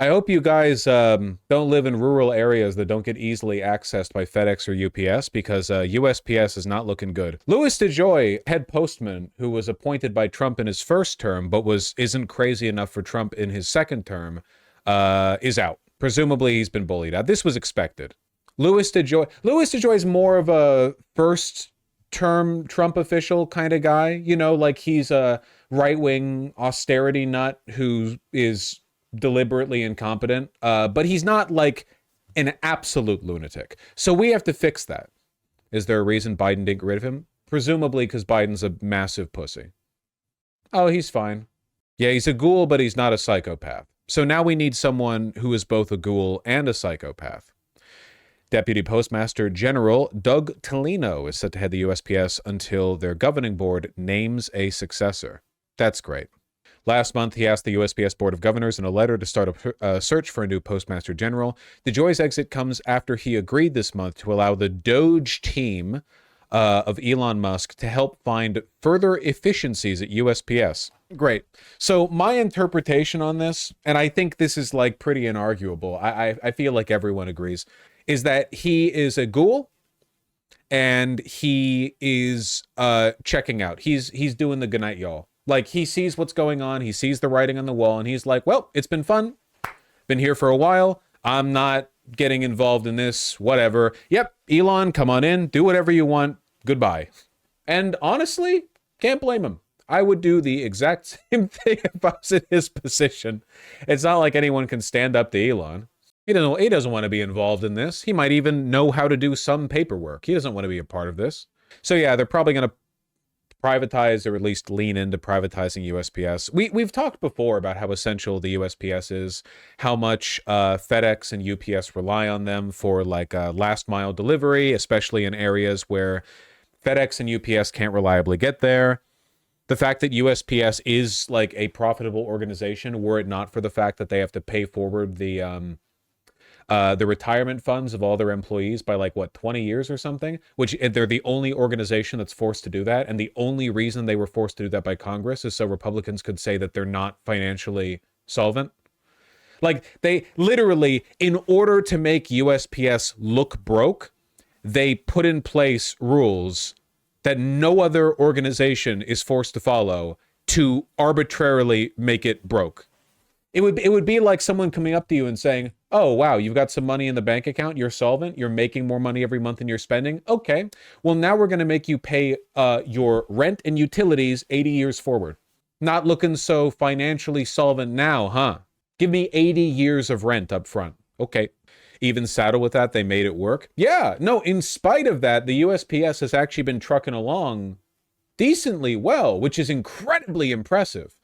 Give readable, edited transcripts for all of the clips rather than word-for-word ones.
I hope you guys don't live in rural areas that don't get easily accessed by FedEx or UPS because USPS is not looking good. Louis DeJoy, head postman, who was appointed by Trump in his first term, but isn't crazy enough for Trump in his second term, is out. Presumably, he's been bullied out. This was expected. Louis DeJoy is more of a first term Trump official kind of guy. You know, like he's a right wing austerity nut who is deliberately incompetent, but he's not like an absolute lunatic. So we have to fix that. Is there a reason Biden didn't get rid of him? Presumably because Biden's a massive pussy. Oh, he's fine. Yeah, he's a ghoul, but he's not a psychopath. So now we need someone who is both a ghoul and a psychopath. Deputy Postmaster General Doug Tolino is set to head the USPS until their governing board names a successor. That's great. Last month, he asked the USPS Board of Governors in a letter to start a search for a new Postmaster General. DeJoy's exit comes after he agreed this month to allow the Doge team of Elon Musk to help find further efficiencies at USPS. Great. So my interpretation on this, and I think this is like pretty inarguable, I feel like everyone agrees, is that he is a ghoul and he is checking out. He's doing the goodnight y'all. Like, he sees what's going on, he sees the writing on the wall, and he's like, well, it's been fun. Been here for a while. I'm not getting involved in this, whatever. Yep, Elon, come on in, do whatever you want, goodbye. And honestly, can't blame him. I would do the exact same thing if I was in his position. It's not like anyone can stand up to Elon. He doesn't want to be involved in this. He might even know how to do some paperwork. He doesn't want to be a part of this. So yeah, they're probably going to privatize or at least lean into privatizing USPS. We've talked before about how essential the USPS is, how much FedEx and UPS rely on them for like last mile delivery, especially in areas where FedEx and UPS can't reliably get there. The fact that USPS is like a profitable organization, were it not for the fact that they have to pay forward the retirement funds of all their employees by like, what, 20 years or something, which they're the only organization that's forced to do that. And the only reason they were forced to do that by Congress is so Republicans could say that they're not financially solvent. Like, they literally, in order to make USPS look broke, they put in place rules that no other organization is forced to follow to arbitrarily make it broke. It would be like someone coming up to you and saying, oh, wow, you've got some money in the bank account. You're solvent. You're making more money every month than you're spending. Okay, well, now we're going to make you pay your rent and utilities 80 years forward. Not looking so financially solvent now, huh? Give me 80 years of rent up front. Okay. Even saddle with that, they made it work. Yeah, no, in spite of that, the USPS has actually been trucking along decently well, which is incredibly impressive.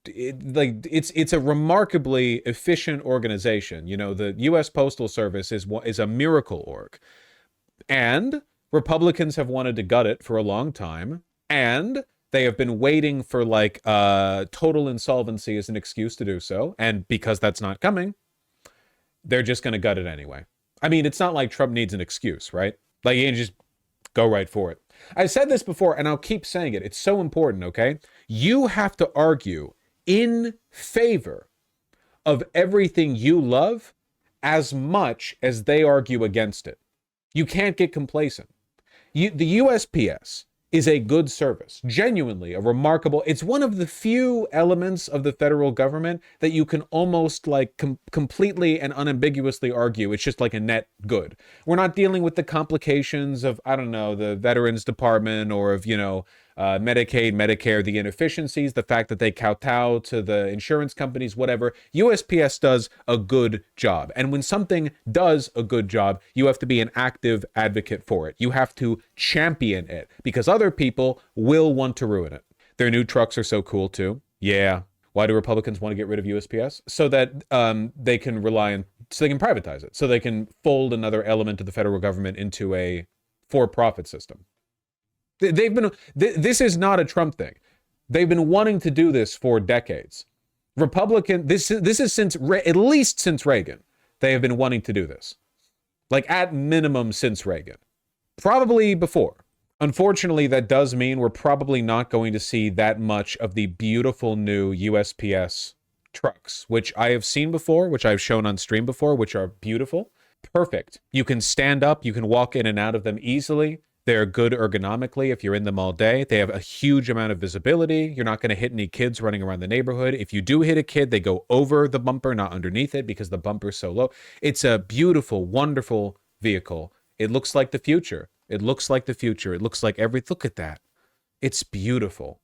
It's a remarkably efficient organization. You know, the U.S. Postal Service is a miracle org, and Republicans have wanted to gut it for a long time, and they have been waiting for like total insolvency as an excuse to do so, and because that's not coming, they're just going to gut it anyway. I mean, it's not like Trump needs an excuse, right? Like, you can just go right for it. I've said this before, and I'll keep saying it. It's so important, okay? You have to argue in favor of everything you love as much as they argue against it. You can't get complacent. The USPS is a good service, genuinely a remarkable. It's one of the few elements of the federal government that you can almost like completely and unambiguously argue it's just like a net good. We're not dealing with the complications of, I don't know, the Veterans Department or of, you know, Medicaid, Medicare, the inefficiencies, the fact that they kowtow to the insurance companies, whatever. USPS does a good job. And when something does a good job, you have to be an active advocate for it. You have to champion it because other people will want to ruin it. Their new trucks are so cool too. Yeah. Why do Republicans want to get rid of USPS? So that they can so they can privatize it. So they can fold another element of the federal government into a for-profit system. This is not a Trump thing. They've been wanting to do this for decades. This is since, at least since Reagan, they have been wanting to do this. Like, at minimum since Reagan. Probably before. Unfortunately, that does mean we're probably not going to see that much of the beautiful new USPS trucks, which I have seen before, which I've shown on stream before, which are beautiful. Perfect. You can stand up, you can walk in and out of them easily. They're good ergonomically if you're in them all day. They have a huge amount of visibility. You're not going to hit any kids running around the neighborhood. If you do hit a kid, they go over the bumper, not underneath it, because the bumper's so low. It's a beautiful, wonderful vehicle. It looks like the future. It looks like the future. It looks like look at that. It's beautiful.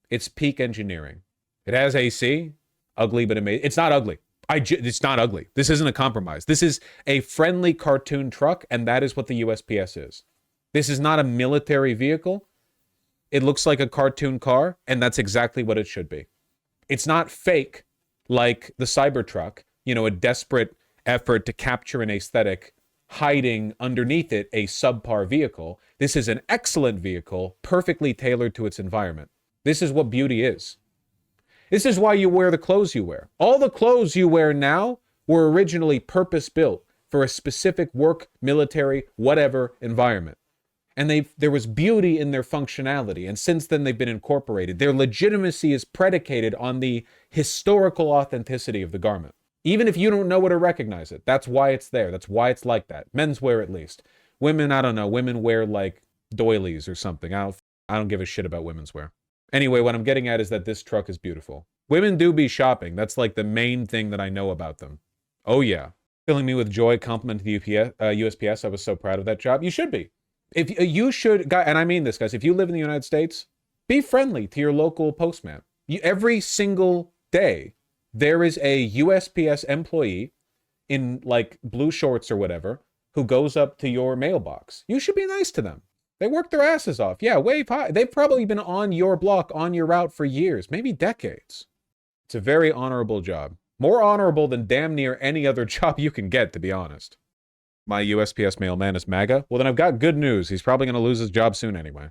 It's peak engineering. It has AC. Ugly, but amazing. It's not ugly. It's not ugly. This isn't a compromise. This is a friendly cartoon truck, and that is what the USPS is. This is not a military vehicle. It looks like a cartoon car, and that's exactly what it should be. It's not fake like the Cybertruck, a desperate effort to capture an aesthetic, hiding underneath it a subpar vehicle. This is an excellent vehicle, perfectly tailored to its environment. This is what beauty is. This is why you wear the clothes you wear. All the clothes you wear now were originally purpose-built for a specific work, military, whatever environment. And there was beauty in their functionality. And since then, they've been incorporated. Their legitimacy is predicated on the historical authenticity of the garment. Even if you don't know how to recognize it, that's why it's there. That's why it's like that. Men's wear, at least. Women, I don't know. Women wear like doilies or something. I don't give a shit about women's wear. Anyway, what I'm getting at is that this truck is beautiful. Women do be shopping. That's like the main thing that I know about them. Oh yeah. Filling me with joy, compliment to the USPS. I was so proud of that job. You should be. If you should, and I mean this, guys, if you live in the United States, be friendly to your local postman. Every single day, there is a USPS employee in like blue shorts or whatever who goes up to your mailbox. You should be nice to them. They work their asses off. Yeah, wave high. They've probably been on your block, on your route for years, maybe decades. It's a very honorable job. More honorable than damn near any other job you can get, to be honest. My USPS mailman is MAGA. Well, then I've got good news. He's probably going to lose his job soon anyway.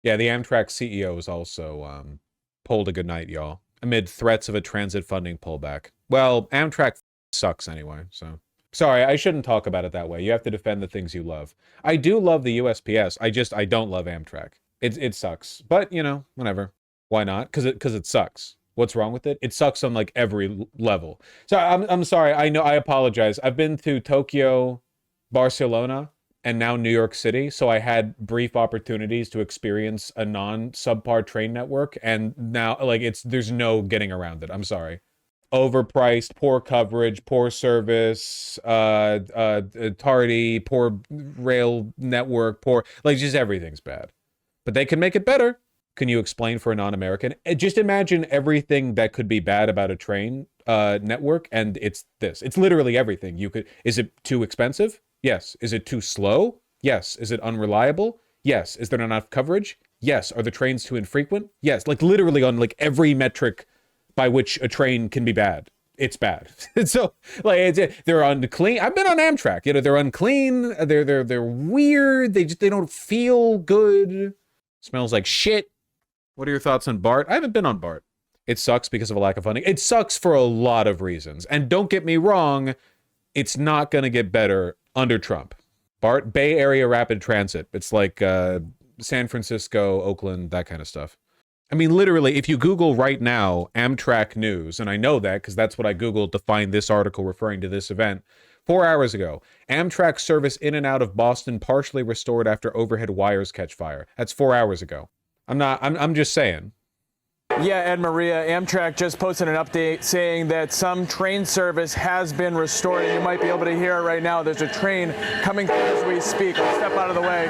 Yeah, the Amtrak CEO is also pulled a good night, y'all, amid threats of a transit funding pullback. Well, Amtrak sucks anyway, so... Sorry, I shouldn't talk about it that way. You have to defend the things you love. I do love the USPS. I don't love Amtrak. It sucks. But, whatever. Why not? Because it sucks. What's wrong with it? It sucks on like every level. So I'm sorry. I apologize. I've been to Tokyo, Barcelona, and now New York City. So I had brief opportunities to experience a non-subpar train network. And now there's no getting around it. I'm sorry. Overpriced, poor coverage, poor service, tardy, poor rail network, just everything's bad. But they can make it better. Can you explain for a non-American? Just imagine everything that could be bad about a train network, and it's this. It's literally everything. Is it too expensive? Yes. Is it too slow? Yes. Is it unreliable? Yes. Is there not enough coverage? Yes. Are the trains too infrequent? Yes. Like literally on like every metric by which a train can be bad. It's bad. So they're unclean. I've been on Amtrak. They're unclean. They're weird. They don't feel good. Smells like shit. What are your thoughts on BART? I haven't been on BART. It sucks because of a lack of funding. It sucks for a lot of reasons. And don't get me wrong, it's not going to get better under Trump. BART, Bay Area Rapid Transit. It's like San Francisco, Oakland, that kind of stuff. I mean, literally, if you Google right now, Amtrak News, and I know that because that's what I Googled to find this article referring to this event, 4 hours ago, Amtrak service in and out of Boston partially restored after overhead wires catch fire. That's 4 hours ago. I'm just saying. Yeah, Ed Maria, Amtrak just posted an update saying that some train service has been restored. And you might be able to hear it right now. There's a train coming through as we speak. Let's step out of the way.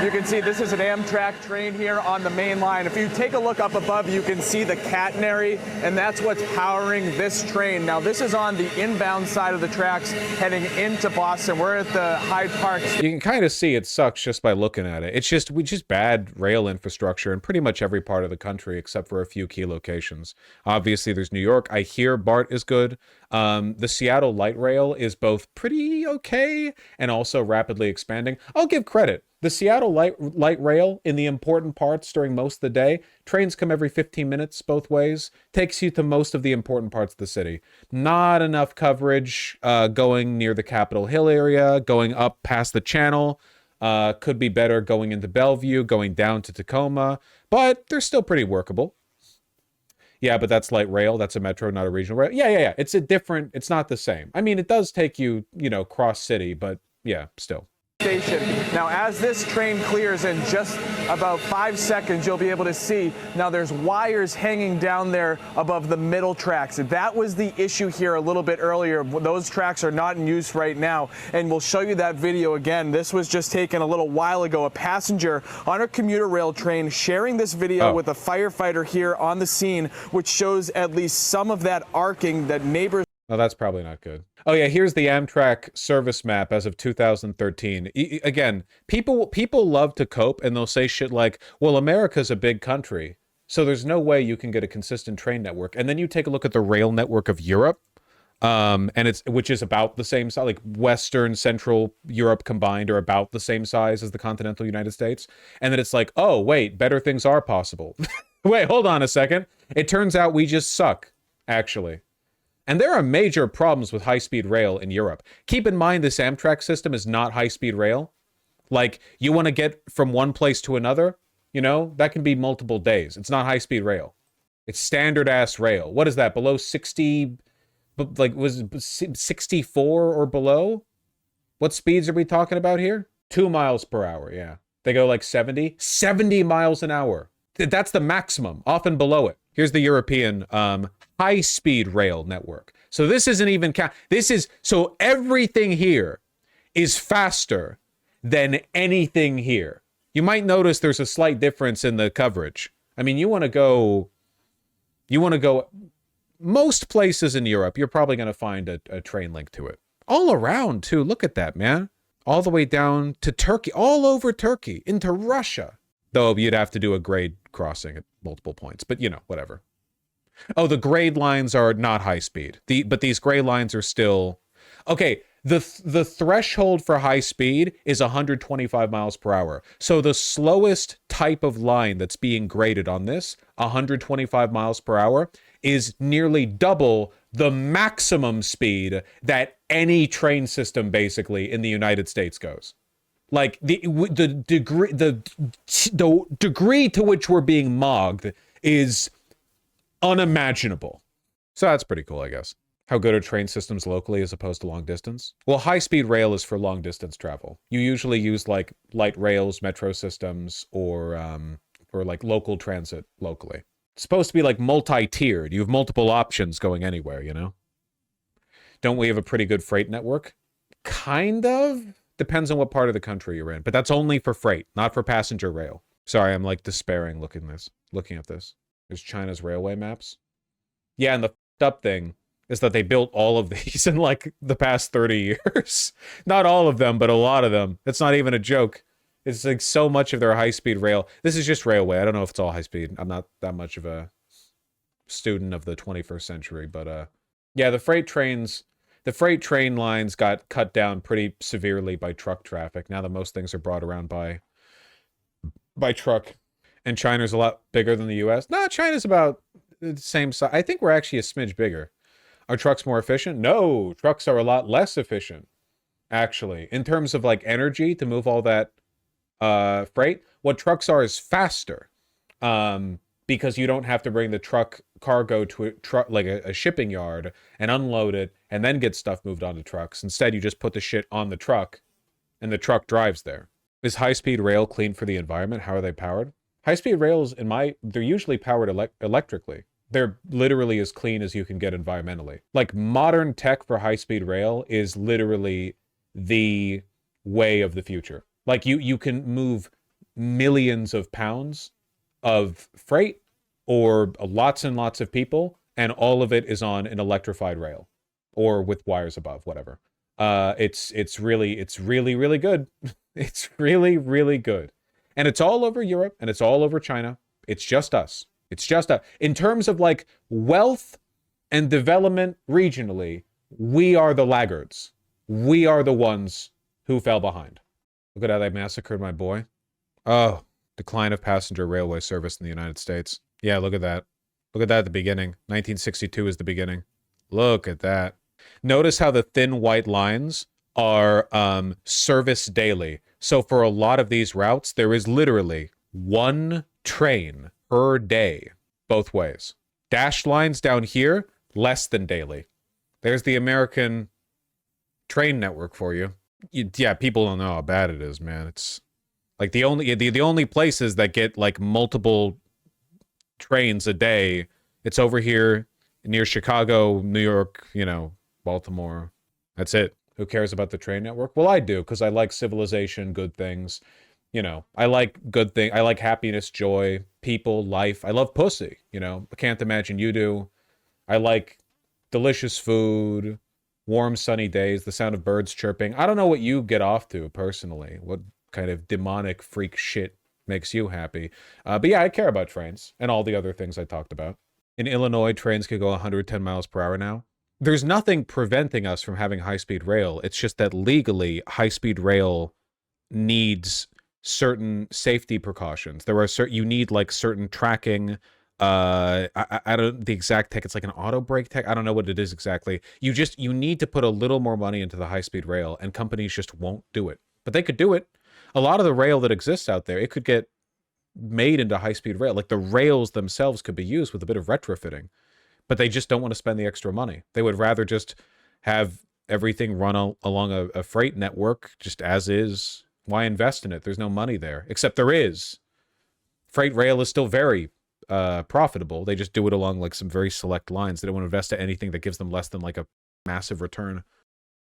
You can see this is an Amtrak train here on the main line. If you take a look up above, you can see the catenary, and that's what's powering this train. Now, this is on the inbound side of the tracks heading into Boston. We're at the Hyde Park. You can kind of see it sucks just by looking at it. It's just bad rail infrastructure in pretty much every part of the country except for a few key locations. Obviously, there's New York. I hear BART is good. The Seattle light rail is both pretty okay and also rapidly expanding. I'll give credit. The Seattle light rail in the important parts during most of the day, trains come every 15 minutes both ways, takes you to most of the important parts of the city. Not enough coverage going near the Capitol Hill area, going up past the Channel. Could be better going into Bellevue, going down to Tacoma, but they're still pretty workable. Yeah, but that's light rail. That's a metro, not a regional rail. Yeah. It's a different, it's not the same. I mean, it does take you, cross city, but yeah, still. Station. Now, as this train clears in just about 5 seconds, you'll be able to see now there's wires hanging down there above the middle tracks. That was the issue here a little bit earlier. Those tracks are not in use right now, and we'll show you that video again. This was just taken a little while ago. A passenger on a commuter rail train sharing this video with a firefighter here on the scene, which shows at least some of that arcing that neighbors. Oh, that's probably not good. Oh yeah, here's the Amtrak service map as of 2013. Again, people love to cope and they'll say shit like, "Well, America's a big country, so there's no way you can get a consistent train network." And then you take a look at the rail network of Europe, which is about the same size, like Western, Central Europe combined are about the same size as the continental United States. And then it's like, "Oh, wait, better things are possible." Wait, hold on a second. It turns out we just suck, actually. And there are major problems with high-speed rail in Europe. Keep in mind this Amtrak system is not high-speed rail. Like, you want to get from one place to another, that can be multiple days. It's not high-speed rail. It's standard-ass rail. What is that, below 60, like, was it 64 or below? What speeds are we talking about here? 2 miles per hour, yeah. They go like 70? 70 miles an hour. That's the maximum, often below it. Here's the European high-speed rail network. So this isn't even so everything here is faster than anything here. You might notice there's a slight difference in the coverage. I mean, you want to go most places in Europe, you're probably going to find a train link to it. All around too. Look at that, man. All the way down to Turkey, all over Turkey, into Russia. Though you'd have to do a grade crossing at multiple points, but whatever. Oh, the grade lines are not high speed. But these gray lines are still okay. The threshold for high speed is 125 miles per hour. So the slowest type of line that's being graded on this, 125 miles per hour, is nearly double the maximum speed that any train system basically in the United States goes. Like the degree to which we're being mogged is unimaginable. So that's pretty cool, I guess. How good are train systems locally as opposed to long distance? Well, high-speed rail is for long distance travel. You usually use like light rails, metro systems, or like local transit locally. It's supposed to be like multi-tiered. You have multiple options going anywhere, Don't we have a pretty good freight network? Kind of. Depends on what part of the country you're in, but that's only for freight, not for passenger rail. Sorry, I'm like despairing looking at this. There's China's railway maps. Yeah, and the f***ed up thing is that they built all of these in like the past 30 years. Not all of them, but a lot of them. It's not even a joke. It's like so much of their high-speed rail. This is just railway. I don't know if it's all high-speed. I'm not that much of a student of the 21st century, but yeah, the freight train lines got cut down pretty severely by truck traffic. Now that most things are brought around by truck. And China's a lot bigger than the US. No, China's about the same size. I think we're actually a smidge bigger. Are trucks more efficient? No, trucks are a lot less efficient, actually. In terms of like energy to move all that freight, what trucks are is faster. Because you don't have to bring the truck cargo to a truck, like a shipping yard, and unload it and then get stuff moved onto trucks. Instead, you just put the shit on the truck and the truck drives there. Is high-speed rail clean for the environment? How are they powered? High-speed rails, they're usually powered electrically. They're literally as clean as you can get environmentally. Like, modern tech for high-speed rail is literally the way of the future. Like, you can move millions of pounds of freight or lots and lots of people, and all of it is on an electrified rail or with wires above, whatever. It's really good. It's really good. And it's all over Europe and it's all over China. It's just us. It's just us. In terms of like wealth and development regionally, we are the laggards. We are the ones who fell behind. Look at how they massacred my boy. Oh, decline of passenger railway service in the United States. Yeah, look at that. Look at that at the beginning. 1962 is the beginning. Look at that. Notice how the thin white lines are service daily. So for a lot of these routes, there is literally one train per day, both ways. Dashed lines down here, less than daily. There's the American train network for you. Yeah, people don't know how bad it is, man. It's like the only places that get like multiple trains a day, it's over here near Chicago, New York, Baltimore. That's it. Who cares about the train network? Well, I do, because I like civilization, good things. I like good things. I like happiness, joy, people, life. I love pussy, I can't imagine you do. I like delicious food, warm, sunny days, the sound of birds chirping. I don't know what you get off to personally. What kind of demonic freak shit makes you happy? But yeah, I care about trains and all the other things I talked about. In Illinois, trains could go 110 miles per hour now. There's nothing preventing us from having high-speed rail. It's just that legally, high-speed rail needs certain safety precautions. You need like certain tracking. I don't the exact tech. It's like an auto brake tech. I don't know what it is exactly. You need to put a little more money into the high-speed rail, and companies just won't do it. But they could do it. A lot of the rail that exists out there, it could get made into high-speed rail. Like the rails themselves could be used with a bit of retrofitting, but they just don't want to spend the extra money. They would rather just have everything run along a freight network just as is. Why invest in it? There's no money there, except there is. Freight rail is still very profitable. They just do it along like some very select lines. They don't want to invest in anything that gives them less than like a massive return.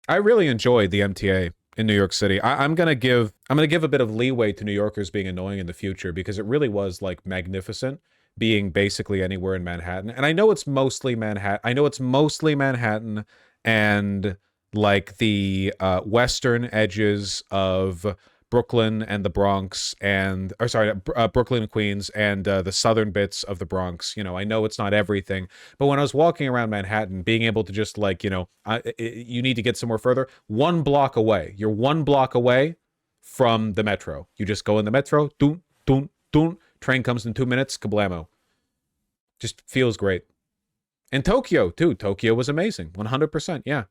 I really enjoyed the MTA in New York City. I'm gonna give a bit of leeway to New Yorkers being annoying in the future, because it really was like magnificent being basically anywhere in Manhattan. And I know it's mostly Manhattan and like the western edges of Brooklyn and the Bronx Brooklyn and Queens and the southern bits of the Bronx. I know it's not everything, but when I was walking around Manhattan, being able to just like, you need to get somewhere further, 1 block away. You're 1 block away from the metro. You just go in the metro, doon, doon, doon. Train comes in 2 minutes, kablamo. Just feels great. And Tokyo, too. Tokyo was amazing. 100%, yeah.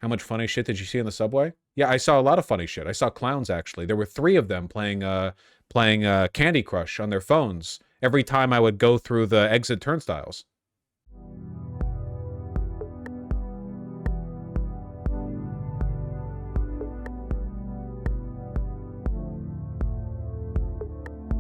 How much funny shit did you see in the subway? Yeah, I saw a lot of funny shit. I saw clowns, actually. There were 3 of them playing Candy Crush on their phones every time I would go through the exit turnstiles.